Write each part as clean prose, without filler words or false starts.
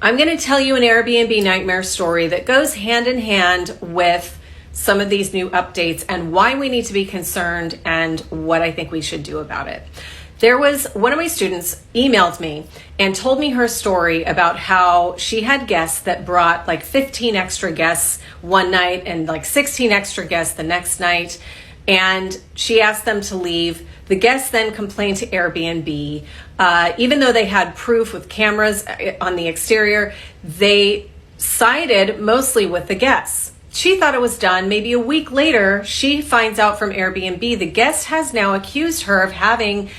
I'm going to tell you an Airbnb nightmare story that goes hand in hand with some of these new updates and why we need to be concerned and what I think we should do about it. There was one of my students emailed me and told me her story about how she had guests that brought like 15 extra guests one night and like 16 extra guests the next night. And she asked them to leave. The guests then complained to Airbnb. Even though they had proof with cameras on the exterior, they sided mostly with the guests. She thought it was done. Maybe a week later, she finds out from Airbnb the guest has now accused her of having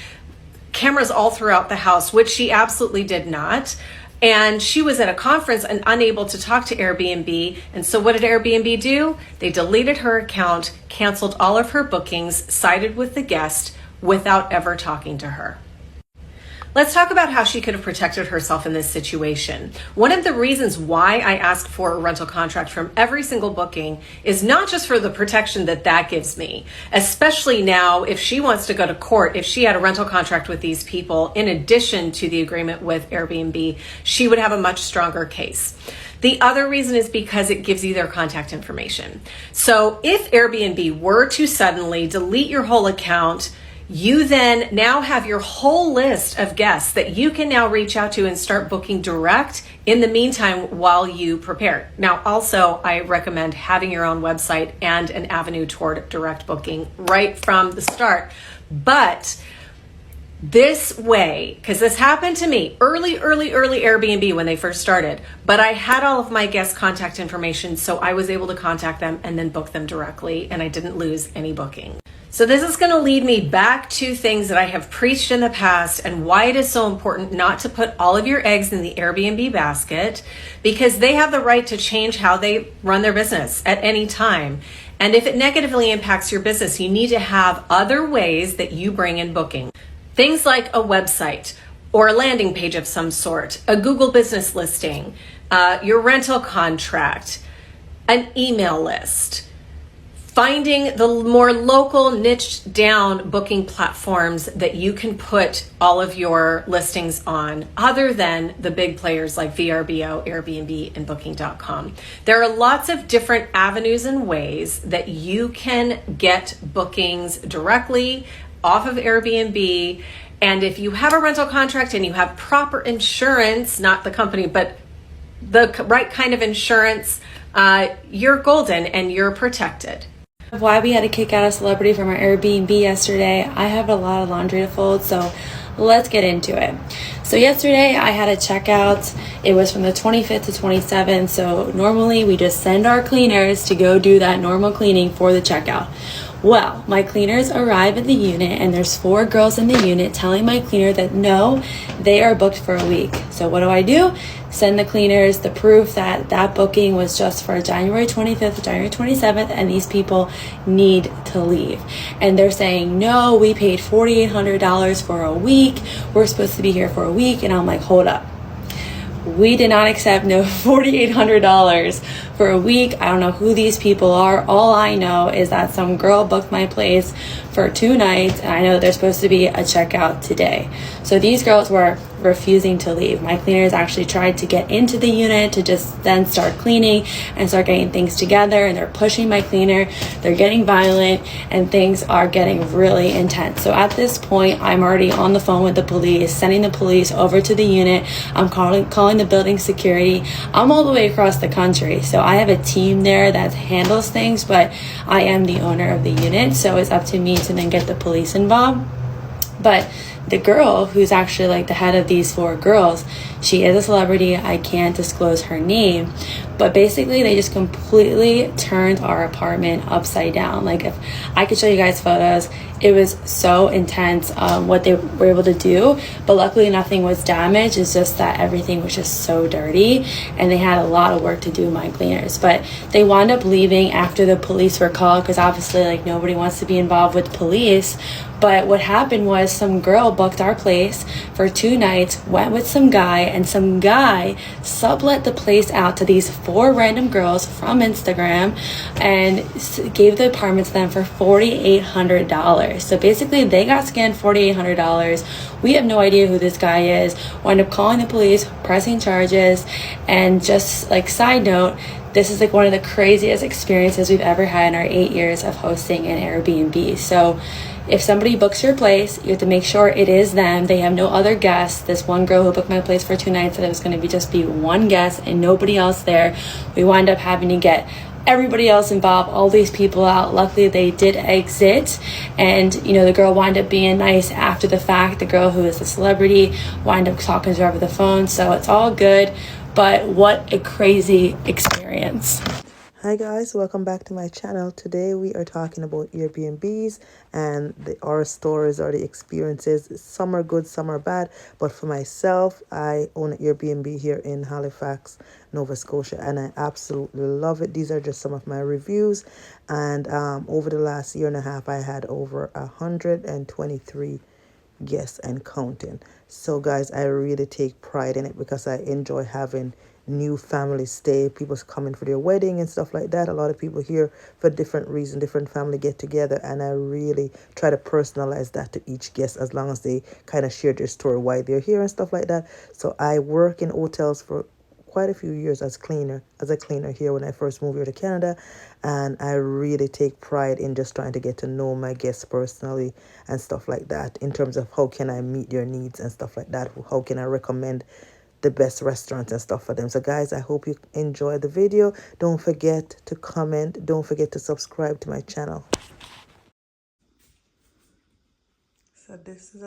cameras all throughout the house, which she absolutely did not. And she was at a conference and unable to talk to Airbnb. And so what did Airbnb do? They deleted her account, canceled all of her bookings, sided with the guest without ever talking to her. Let's talk about how she could have protected herself in this situation. One of the reasons why I asked for a rental contract from every single booking is not just for the protection that gives me, especially now if she wants to go to court, if she had a rental contract with these people, in addition to the agreement with Airbnb, she would have a much stronger case. The other reason is because it gives you their contact information. So if Airbnb were to suddenly delete your whole account, you then now have your whole list of guests that you can now reach out to and start booking direct in the meantime while you prepare. Now, also, I recommend having your own website and an avenue toward direct booking right from the start. But this way, because this happened to me early Airbnb when they first started, but I had all of my guest contact information, so I was able to contact them and then book them directly, and I didn't lose any booking. So this is going to lead me back to things that I have preached in the past and why it is so important not to put all of your eggs in the Airbnb basket, because they have the right to change how they run their business at any time. And if it negatively impacts your business, you need to have other ways that you bring in booking. Things like a website or a landing page of some sort, a Google business listing, your rental contract, an email list. Finding the more local niche down booking platforms that you can put all of your listings on other than the big players like VRBO, Airbnb, and Booking.com. There are lots of different avenues and ways that you can get bookings directly off of Airbnb. And if you have a rental contract and you have proper insurance, not the company, but the right kind of insurance, you're golden and you're protected. Why we had to kick out a celebrity from our Airbnb yesterday. I have a lot of laundry to fold, so let's get into it. So yesterday I had a checkout. It was from the 25th to 27th. So normally we just send our cleaners to go do that normal cleaning for the checkout. Well, my cleaners arrive at the unit and there's 4 girls in the unit telling my cleaner that no, they are booked for a week. So what do? Send the cleaners the proof that that booking was just for January 25th to January 27th and these people need to leave. And they're saying, no, we paid $4,800 for a week. We're supposed to be here for a week. And I'm like, hold up. We did not accept no $4,800 for a week. I don't know who these people are. All I know is that some girl booked my place for 2 nights and I know there's supposed to be a checkout today. So these girls were refusing to leave. My cleaners actually tried to get into the unit to just then start cleaning and start getting things together, and they're pushing my cleaner. They're getting violent and things are getting really intense. So at this point, I'm already on the phone with the police, sending the police over to the unit. I'm calling the building security. I'm all the way across the country. So I have a team there that handles things, but I am the owner of the unit. So it's up to me to then get the police involved. But the girl who's actually like the head of these 4 girls, she is a celebrity. I can't disclose her name, but basically they just completely turned our apartment upside down. Like, if I could show you guys photos, it was so intense what they were able to do, but luckily nothing was damaged. It's just that everything was just so dirty and they had a lot of work to do, my cleaners. But they wound up leaving after the police were called, because obviously like nobody wants to be involved with police. But what happened was some girl booked our place for 2 nights, went with some guy, and some guy sublet the place out to these 4 random girls from Instagram and gave the apartment to them for $4,800. So basically they got scammed $4,800. We have no idea who this guy is. Wind up calling the police, pressing charges, and just like side note, this is like one of the craziest experiences we've ever had in our 8 years of hosting an Airbnb. So if somebody books your place, you have to make sure it is them. They have no other guests. This one girl who booked my place for 2 nights said it was going to be just be one guest and nobody else there. We wind up having to get everybody else involved, all these people out. Luckily they did exit, and you know, the girl wound up being nice after the fact. The girl who is the celebrity wound up talking to her over the phone, so it's all good. But what a crazy experience. Hi guys, welcome back to my channel. Today we are talking about Airbnbs and the horror stories or the experiences. Some are good, some are bad, but for myself, I own an Airbnb here in Halifax, Nova Scotia, and I absolutely love it. These are just some of my reviews, and over the last year and a half I had over 123 guests and counting. So guys, I really take pride in it because I enjoy having new families stay, people coming for their wedding and stuff like that. A lot of people here for different reasons, different family get together, and I really try to personalize that to each guest as long as they kind of share their story why they're here and stuff like that. So I work in hotels for quite a few years as a cleaner here when I first moved here to Canada, and I really take pride in just trying to get to know my guests personally and stuff like that, in terms of how can I meet their needs and stuff like that, how can I recommend the best restaurants and stuff for them. So guys, I hope you enjoyed the video. Don't forget to comment, don't forget to subscribe to my channel. So this is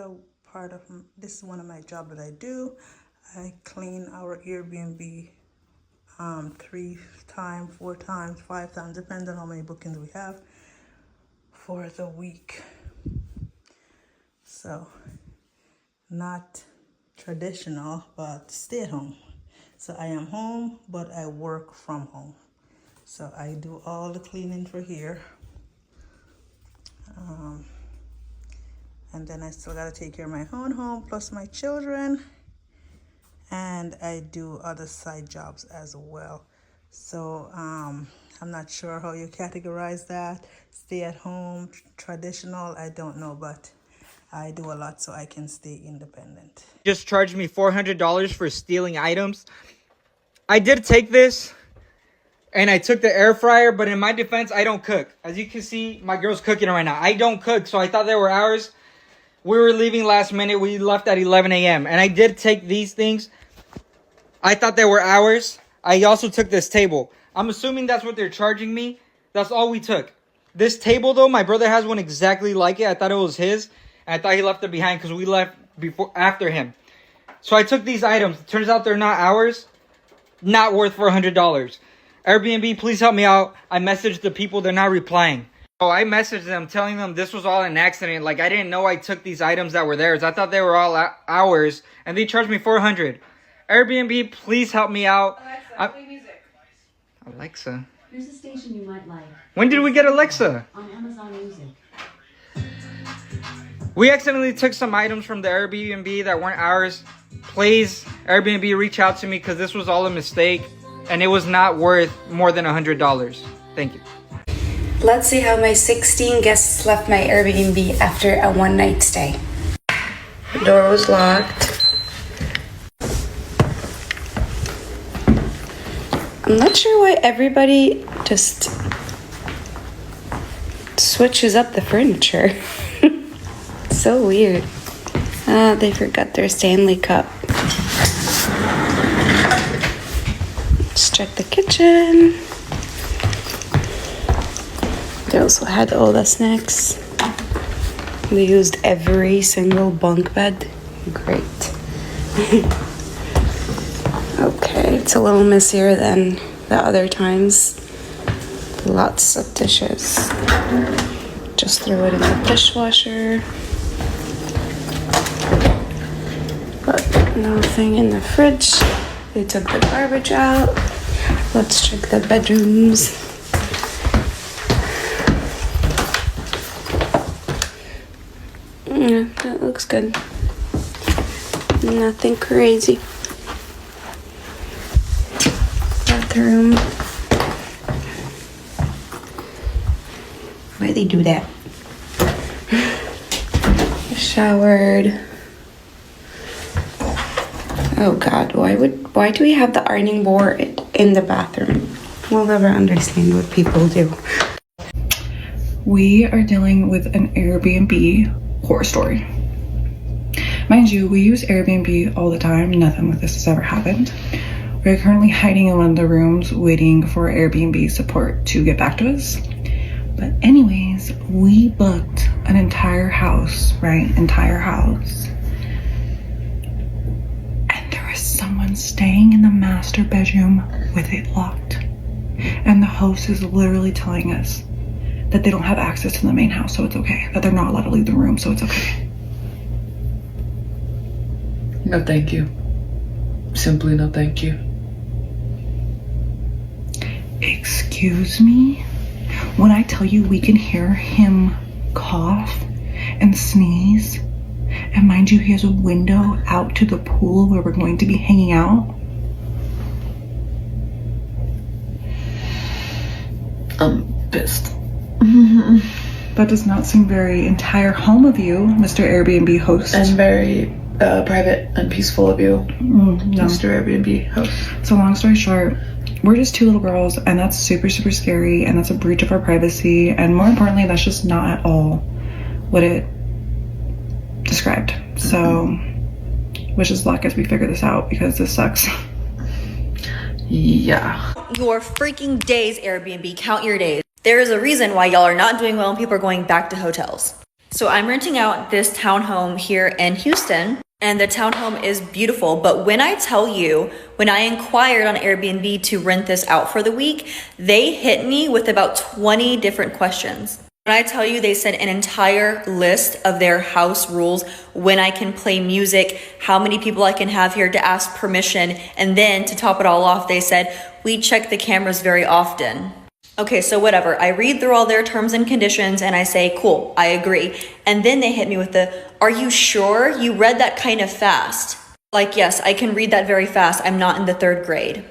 this is one of my jobs that I do. I clean our Airbnb 3 times, 4 times, 5 times, depends on how many bookings we have for the week. So not traditional, but stay at home. So I am home, but I work from home. So I do all the cleaning for here. And then I still got to take care of my own home, plus my children. And I do other side jobs as well. So I'm not sure how you categorize that. Stay at home, traditional, I don't know, but I do a lot so I can stay independent. Just charged me $400 for stealing items. I did take this and I took the air fryer, but in my defense, I don't cook. As you can see, my girl's cooking right now. I don't cook, so I thought they were ours. We were leaving last minute. We left at 11 a.m. And I did take these things. I thought they were ours. I also took this table. I'm assuming that's what they're charging me. That's all we took. This table, though, my brother has one exactly like it. I thought it was his. And I thought he left it behind because we left after him. So I took these items. Turns out they're not ours. Not worth $400. Airbnb, please help me out. I messaged the people. They're not replying. Oh, I messaged them telling them this was all an accident. Like, I didn't know I took these items that were theirs. I thought they were all ours. And they charged me $400. Airbnb, please help me out. Alexa, play music. Alexa. Here's a station you might like. When did we get Alexa? On Amazon Music. We accidentally took some items from the Airbnb that weren't ours. Please, Airbnb, reach out to me because this was all a mistake and it was not worth more than $100. Thank you. Let's see how my 16 guests left my Airbnb after a one-night stay. The door was locked. I'm not sure why everybody just switches up the furniture. So weird. They forgot their Stanley Cup. Let's check the kitchen. They also had all the snacks. They used every single bunk bed. Great. Okay, it's a little messier than the other times. Lots of dishes. Just threw it in the dishwasher. But nothing in the fridge. They took the garbage out. Let's check the bedrooms. Yeah, that looks good. Nothing crazy. Bathroom. Why do they do that? Showered. Oh God, why do we have the ironing board in the bathroom? We'll never understand what people do. We are dealing with an Airbnb horror story. Mind you, we use Airbnb all the time. Nothing like this has ever happened. We're currently hiding in one of the rooms waiting for Airbnb support to get back to us. But anyways, we booked an entire house, right? Entire house. And there is someone staying in the master bedroom with it locked. And the host is literally telling us that they don't have access to the main house, so it's okay. That they're not allowed to leave the room, so it's okay. No, thank you. Simply no, thank you. Excuse me? When I tell you we can hear him cough and sneeze, and mind you, he has a window out to the pool where we're going to be hanging out. I'm pissed. That does not seem very entire home of you, Mr. Airbnb host. And very private and peaceful of you, No. Mr. Airbnb host. So long story short, we're just two little girls, and that's super, super scary, and that's a breach of our privacy, and more importantly, that's just not at all what it described. So, wish us luck as we figure this out, because this sucks. Yeah. Your freaking days, Airbnb. Count your days. There is a reason why y'all are not doing well and people are going back to hotels. So I'm renting out this townhome here in Houston, and the townhome is beautiful. But when I tell you, when I inquired on Airbnb to rent this out for the week, they hit me with about 20 different questions. When I tell you, they sent an entire list of their house rules, when I can play music, how many people I can have here to ask permission. And then to top it all off, they said, we check the cameras very often. Okay, so whatever. I read through all their terms and conditions and I say, cool, I agree. And then they hit me with the, are you sure? You read that kind of fast. Like, yes, I can read that very fast. I'm not in the 3rd grade.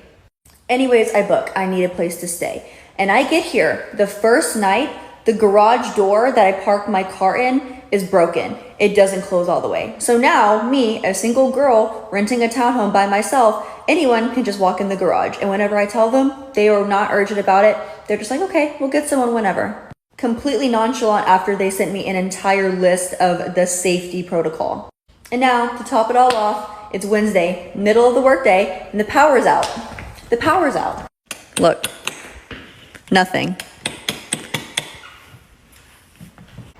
Anyways, I book. I need a place to stay. And I get here. The first night, the garage door that I parked my car in is broken. It doesn't close all the way. So now, me, a single girl, renting a townhome by myself, anyone can just walk in the garage. And whenever I tell them, they are not urgent about it. They're just like, okay, we'll get someone whenever. Completely nonchalant after they sent me an entire list of the safety protocol. And now, to top it all off, it's Wednesday, middle of the workday, and the power's out. The power's out. Look, nothing.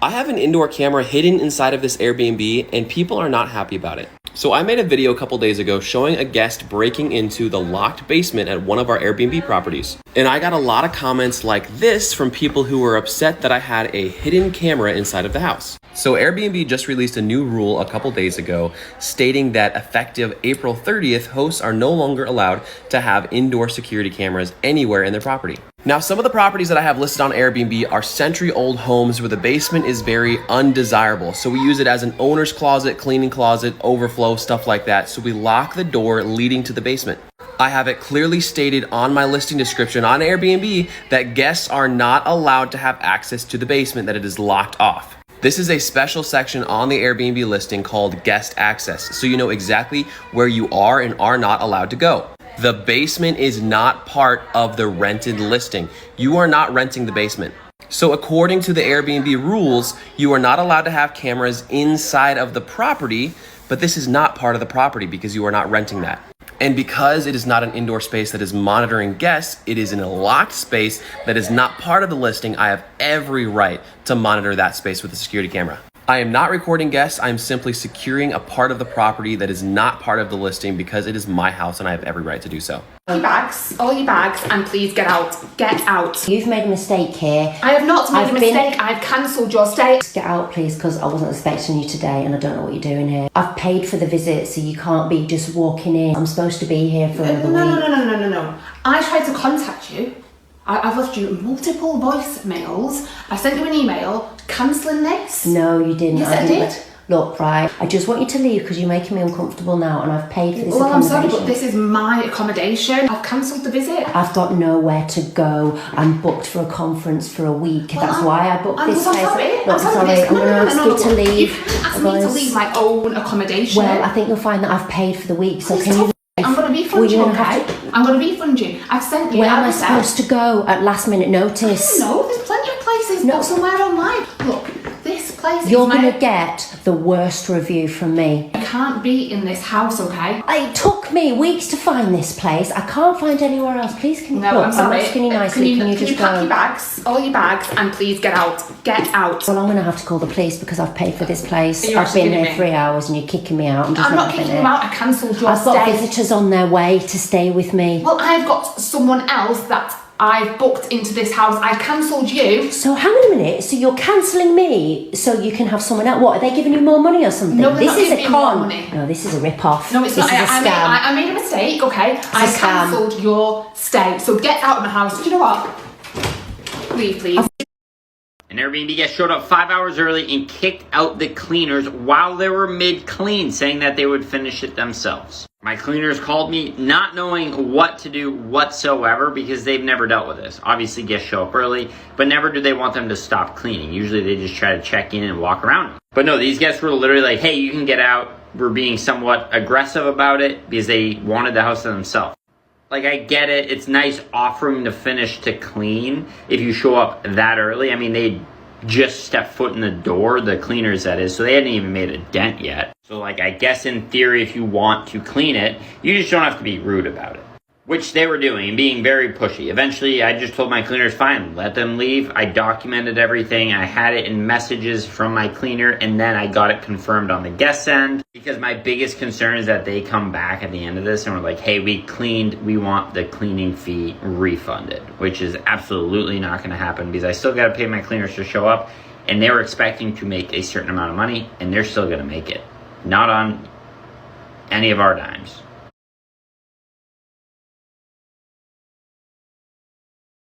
I have an indoor camera hidden inside of this Airbnb and people are not happy about it. So I made a video a couple days ago showing a guest breaking into the locked basement at one of our Airbnb properties. And I got a lot of comments like this from people who were upset that I had a hidden camera inside of the house. So Airbnb just released a new rule a couple days ago stating that effective April 30th, hosts are no longer allowed to have indoor security cameras anywhere in their property. Now, some of the properties that I have listed on Airbnb are century-old homes where the basement is very undesirable. So we use it as an owner's closet, cleaning closet, overflow, stuff like that. So we lock the door leading to the basement. I have it clearly stated on my listing description on Airbnb that guests are not allowed to have access to the basement, that it is locked off. This is a special section on the Airbnb listing called guest access, so you know exactly where you are and are not allowed to go. The basement is not part of the rented listing. You are not renting the basement. So according to the Airbnb rules, you are not allowed to have cameras inside of the property, but this is not part of the property because you are not renting that. And because it is not an indoor space that is monitoring guests, it is in a locked space that is not part of the listing. I have every right to monitor that space with a security camera. I am not recording guests. I'm simply securing a part of the property that is not part of the listing because it is my house and I have every right to do so. All your bags, and please get out. Get out. You've made a mistake here. I have not made a mistake. I've cancelled your stay. Get out, please, because I wasn't expecting you today and I don't know what you're doing here. I've paid for the visit, so you can't be just walking in. I'm supposed to be here for another week. No. I tried to contact you. I've left you multiple voicemails. I sent you an email cancelling this. No, you didn't. Yes, I did. Look, right, I just want you to leave because you're making me uncomfortable now and I've paid for this Well, I'm sorry, accommodation. but this is my accommodation. I've cancelled the visit. I've got nowhere to go. I'm booked for a conference for a week. Well, That's why I booked this place. I'm sorry. I'm going to ask you to leave. You can't ask me to leave my own accommodation. Well, I think you'll find that I've paid for the week, so can you... I'm going to refund you, okay? I'm going to refund you. I've sent you... Where am I supposed to go at last minute notice? No, there's plenty of places. No, somewhere online. Look, this place You're going to get the worst review from me. You can't be in this house, okay? It took me weeks to find this place. I can't find anywhere else. Please, can you... No, Look, I'm sorry. I'm asking you nicely. Can you just pack go? your bags, all your bags, and please get out. Get out. Well, I'm going to have to call the police because I've paid for this place. You're I've been kidding here me. 3 hours and you're kicking me out. I'm not kicking you out. I cancelled your I've got stay. visitors on their way to stay with me. Well, I've got someone else that I've booked into this house. I cancelled you. So hang on a minute. So you're cancelling me so you can have someone else? What, are they giving you more money or something? No, they're this not is giving a me more con. money. No, this is a rip-off. No, it's this not. Is a scam. I made a mistake, okay? I a scam. cancelled your stay. So get out of my house. Do you know what? Leave, please. An Airbnb guest showed up 5 hours early and kicked out the cleaners while they were mid-clean, saying that they would finish it themselves. My cleaners called me not knowing what to do whatsoever because they've never dealt with this. Obviously, guests show up early, but never do they want them to stop cleaning. Usually they just try to check in and walk around. But no, these guests were literally like, hey, you can get out. We're being somewhat aggressive about it because they wanted the house to themselves. Like, I get it. It's nice offering to finish to clean if you show up that early. I mean, they just stepped foot in the door, the cleaners that is, so they hadn't even made a dent yet. So, like, I guess in theory, if you want to clean it, you just don't have to be rude about it. Which they were doing, and being very pushy. Eventually, I just told my cleaners, fine, let them leave. I documented everything. I had it in messages from my cleaner, and then I got it confirmed on the guest end. Because my biggest concern is that they come back at the end of this and we're like, hey, we cleaned, we want the cleaning fee refunded. Which is absolutely not going to happen because I still got to pay my cleaners to show up. And they were expecting to make a certain amount of money, and they're still going to make it. Not on any of our dimes.